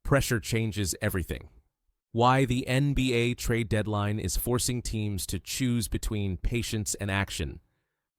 Pressure changes everything. Why the NBA trade deadline is forcing teams to choose between patience and action.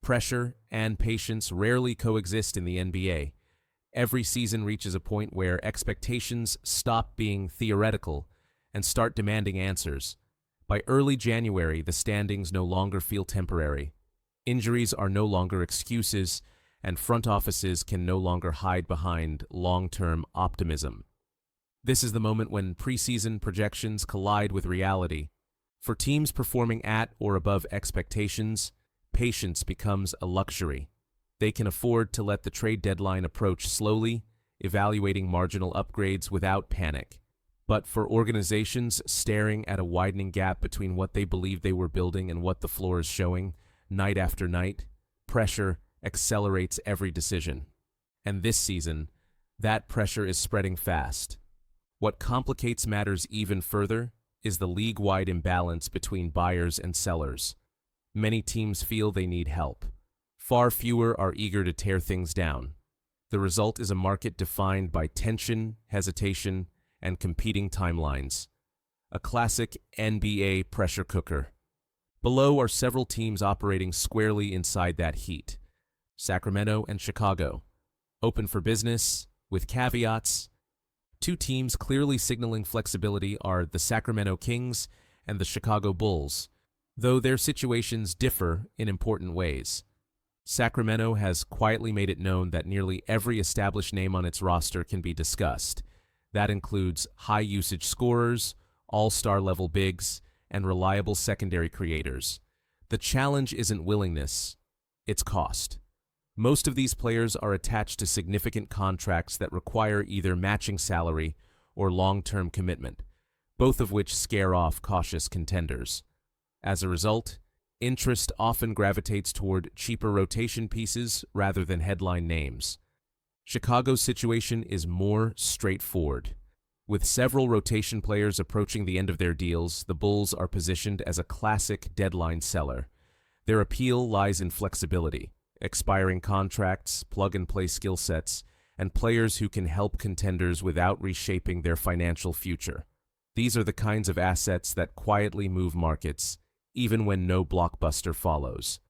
Pressure and patience rarely coexist in the NBA. Every season reaches a point where expectations stop being theoretical and start demanding answers. By early January, the standings no longer feel temporary. Injuries are no longer excuses, and front offices can no longer hide behind long-term optimism. This is the moment when preseason projections collide with reality. For teams performing at or above expectations, patience becomes a luxury. They can afford to let the trade deadline approach slowly, evaluating marginal upgrades without panic. But for organizations staring at a widening gap between what they believe they were building and what the floor is showing, night after night, pressure accelerates every decision. And this season, that pressure is spreading fast. What complicates matters even further is the league-wide imbalance between buyers and sellers. Many teams feel they need help. Far fewer are eager to tear things down. The result is a market defined by tension, hesitation, and competing timelines. A classic NBA pressure cooker. Below are several teams operating squarely inside that heat. Sacramento and Chicago. Open for business, with caveats. Two teams clearly signaling flexibility are the Sacramento Kings and the Chicago Bulls, though their situations differ in important ways. Sacramento has quietly made it known that nearly every established name on its roster can be discussed. That includes high-usage scorers, all-star level bigs, and reliable secondary creators. The challenge isn't willingness, it's cost. Most of these players are attached to significant contracts that require either matching salary or long-term commitment, both of which scare off cautious contenders. As a result, interest often gravitates toward cheaper rotation pieces rather than headline names. Chicago's situation is more straightforward. With several rotation players approaching the end of their deals, the Bulls are positioned as a classic deadline seller. Their appeal lies in flexibility. Expiring contracts, plug-and-play skill sets, and players who can help contenders without reshaping their financial future. These are the kinds of assets that quietly move markets, even when no blockbuster follows.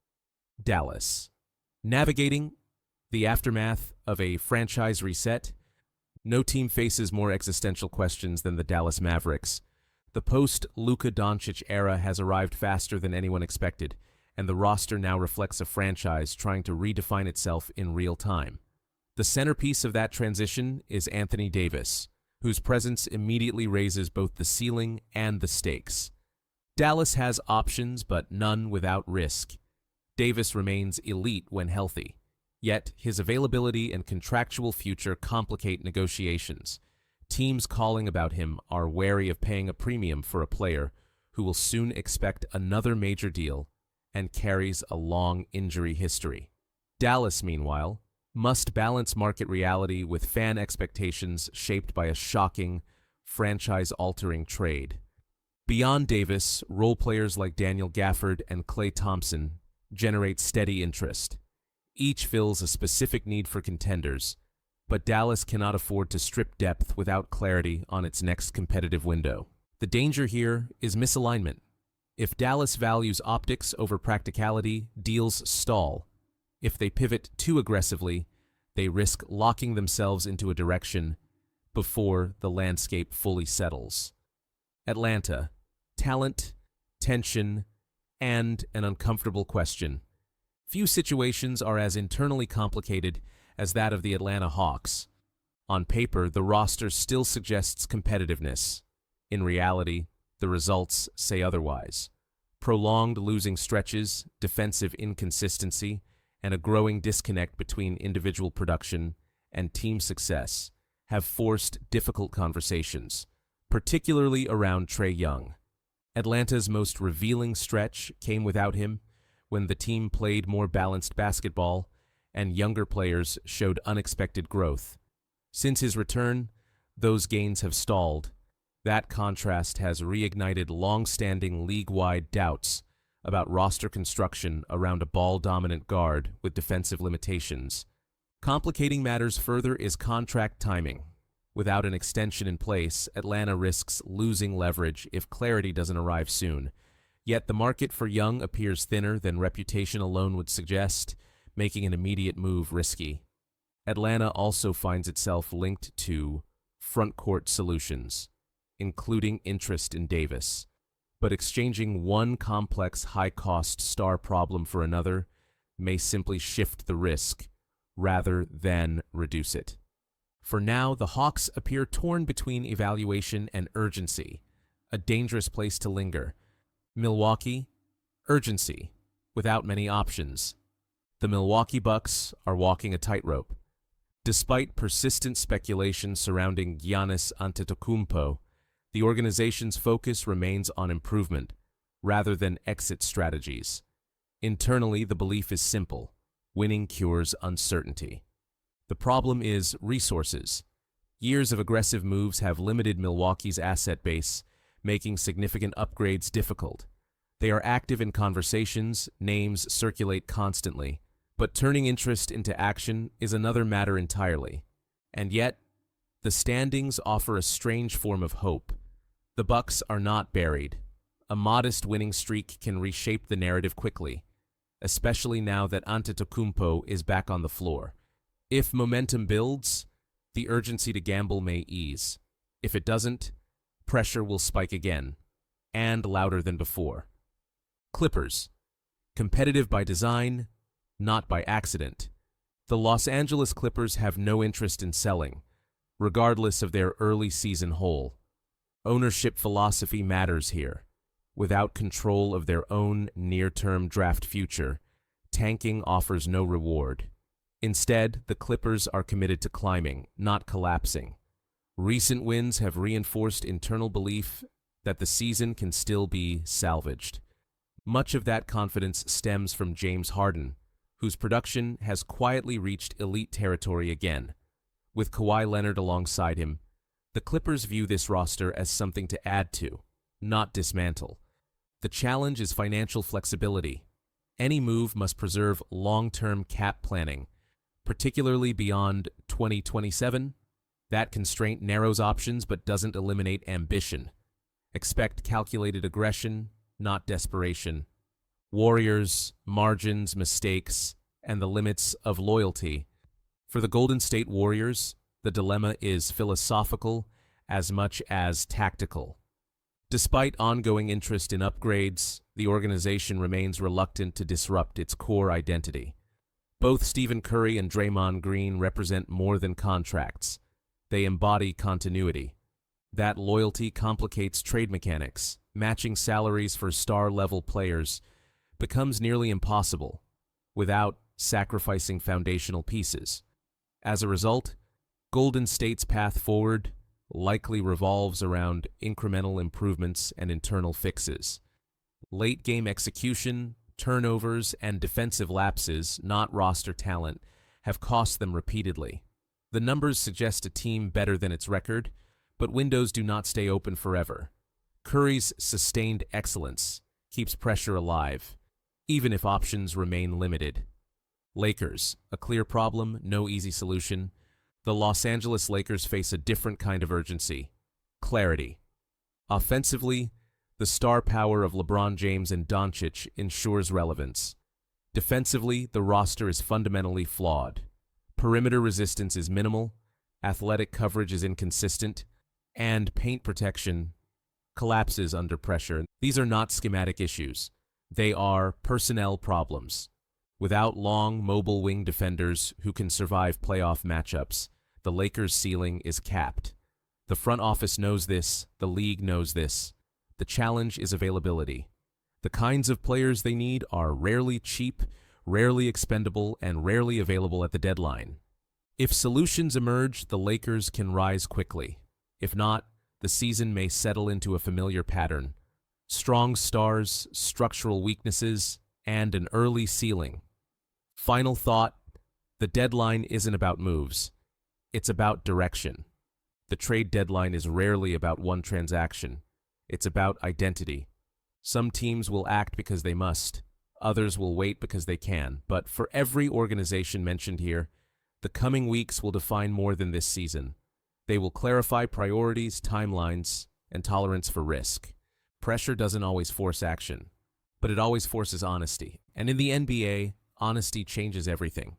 Dallas. Navigating the aftermath of a franchise reset, no team faces more existential questions than the Dallas Mavericks. The post-Luka Doncic era has arrived faster than anyone expected, and the roster now reflects a franchise trying to redefine itself in real time. The centerpiece of that transition is Anthony Davis, whose presence immediately raises both the ceiling and the stakes. Dallas has options, but none without risk. Davis remains elite when healthy, yet his availability and contractual future complicate negotiations. Teams calling about him are wary of paying a premium for a player who will soon expect another major deal and carries a long injury history. Dallas, meanwhile, must balance market reality with fan expectations shaped by a shocking, franchise-altering trade. Beyond Davis, role players like Daniel Gafford and Klay Thompson generate steady interest. Each fills a specific need for contenders, but Dallas cannot afford to strip depth without clarity on its next competitive window. The danger here is misalignment. If Dallas values optics over practicality, deals stall. If they pivot too aggressively, they risk locking themselves into a direction before the landscape fully settles. Atlanta. Talent, tension, and an uncomfortable question. Few situations are as internally complicated as that of the Atlanta Hawks. On paper, the roster still suggests competitiveness. In reality, the results say otherwise. Prolonged losing stretches, defensive inconsistency, and a growing disconnect between individual production and team success have forced difficult conversations, particularly around Trae Young. Atlanta's most revealing stretch came without him, when the team played more balanced basketball and younger players showed unexpected growth. Since his return, those gains have stalled. That contrast has reignited long-standing league-wide doubts about roster construction around a ball-dominant guard with defensive limitations. Complicating matters further is contract timing. Without an extension in place, Atlanta risks losing leverage if clarity doesn't arrive soon. Yet the market for Young appears thinner than reputation alone would suggest, making an immediate move risky. Atlanta also finds itself linked to front-court solutions, including interest in Davis. But exchanging one complex high-cost star problem for another may simply shift the risk rather than reduce it. For now, the Hawks appear torn between evaluation and urgency, a dangerous place to linger. Milwaukee, urgency, without many options. The Milwaukee Bucks are walking a tightrope. Despite persistent speculation surrounding Giannis Antetokounmpo, the organization's focus remains on improvement, rather than exit strategies. Internally, the belief is simple: winning cures uncertainty. The problem is resources. Years of aggressive moves have limited Milwaukee's asset base, making significant upgrades difficult. They are active in conversations, names circulate constantly, but turning interest into action is another matter entirely. And yet, the standings offer a strange form of hope. The Bucks are not buried. A modest winning streak can reshape the narrative quickly, especially now that Antetokounmpo is back on the floor. If momentum builds, the urgency to gamble may ease. If it doesn't, pressure will spike again, and louder than before. Clippers. Competitive by design, not by accident. The Los Angeles Clippers have no interest in selling, regardless of their early season hole. Ownership philosophy matters here. Without control of their own near-term draft future, tanking offers no reward. Instead, the Clippers are committed to climbing, not collapsing. Recent wins have reinforced internal belief that the season can still be salvaged. Much of that confidence stems from James Harden, whose production has quietly reached elite territory again. With Kawhi Leonard alongside him, the Clippers view this roster as something to add to, not dismantle. The challenge is financial flexibility. Any move must preserve long-term cap planning, particularly beyond 2027. That constraint narrows options but doesn't eliminate ambition. Expect calculated aggression, not desperation. Warriors, margins, mistakes, and the limits of loyalty. For the Golden State Warriors, the dilemma is philosophical as much as tactical. Despite ongoing interest in upgrades, the organization remains reluctant to disrupt its core identity. Both Stephen Curry and Draymond Green represent more than contracts. They embody continuity. That loyalty complicates trade mechanics. Matching salaries for star-level players becomes nearly impossible without sacrificing foundational pieces. As a result, Golden State's path forward likely revolves around incremental improvements and internal fixes. Late-game execution, turnovers, and defensive lapses, not roster talent, have cost them repeatedly. The numbers suggest a team better than its record, but windows do not stay open forever. Curry's sustained excellence keeps pressure alive, even if options remain limited. Lakers, a clear problem, no easy solution. The Los Angeles Lakers face a different kind of urgency: clarity. Offensively, the star power of LeBron James and Doncic ensures relevance. Defensively, the roster is fundamentally flawed. Perimeter resistance is minimal, athletic coverage is inconsistent, and paint protection collapses under pressure. These are not schematic issues. They are personnel problems. Without long, mobile wing defenders who can survive playoff matchups, the Lakers' ceiling is capped. The front office knows this, the league knows this. The challenge is availability. The kinds of players they need are rarely cheap, rarely expendable, and rarely available at the deadline. If solutions emerge, the Lakers can rise quickly. If not, the season may settle into a familiar pattern: strong stars, structural weaknesses, and an early ceiling. Final thought: the deadline isn't about moves. It's about direction. The trade deadline is rarely about one transaction. It's about identity. Some teams will act because they must. Others will wait because they can. But for every organization mentioned here, the coming weeks will define more than this season. They will clarify priorities, timelines, and tolerance for risk. Pressure doesn't always force action, but it always forces honesty. And in the NBA, honesty changes everything.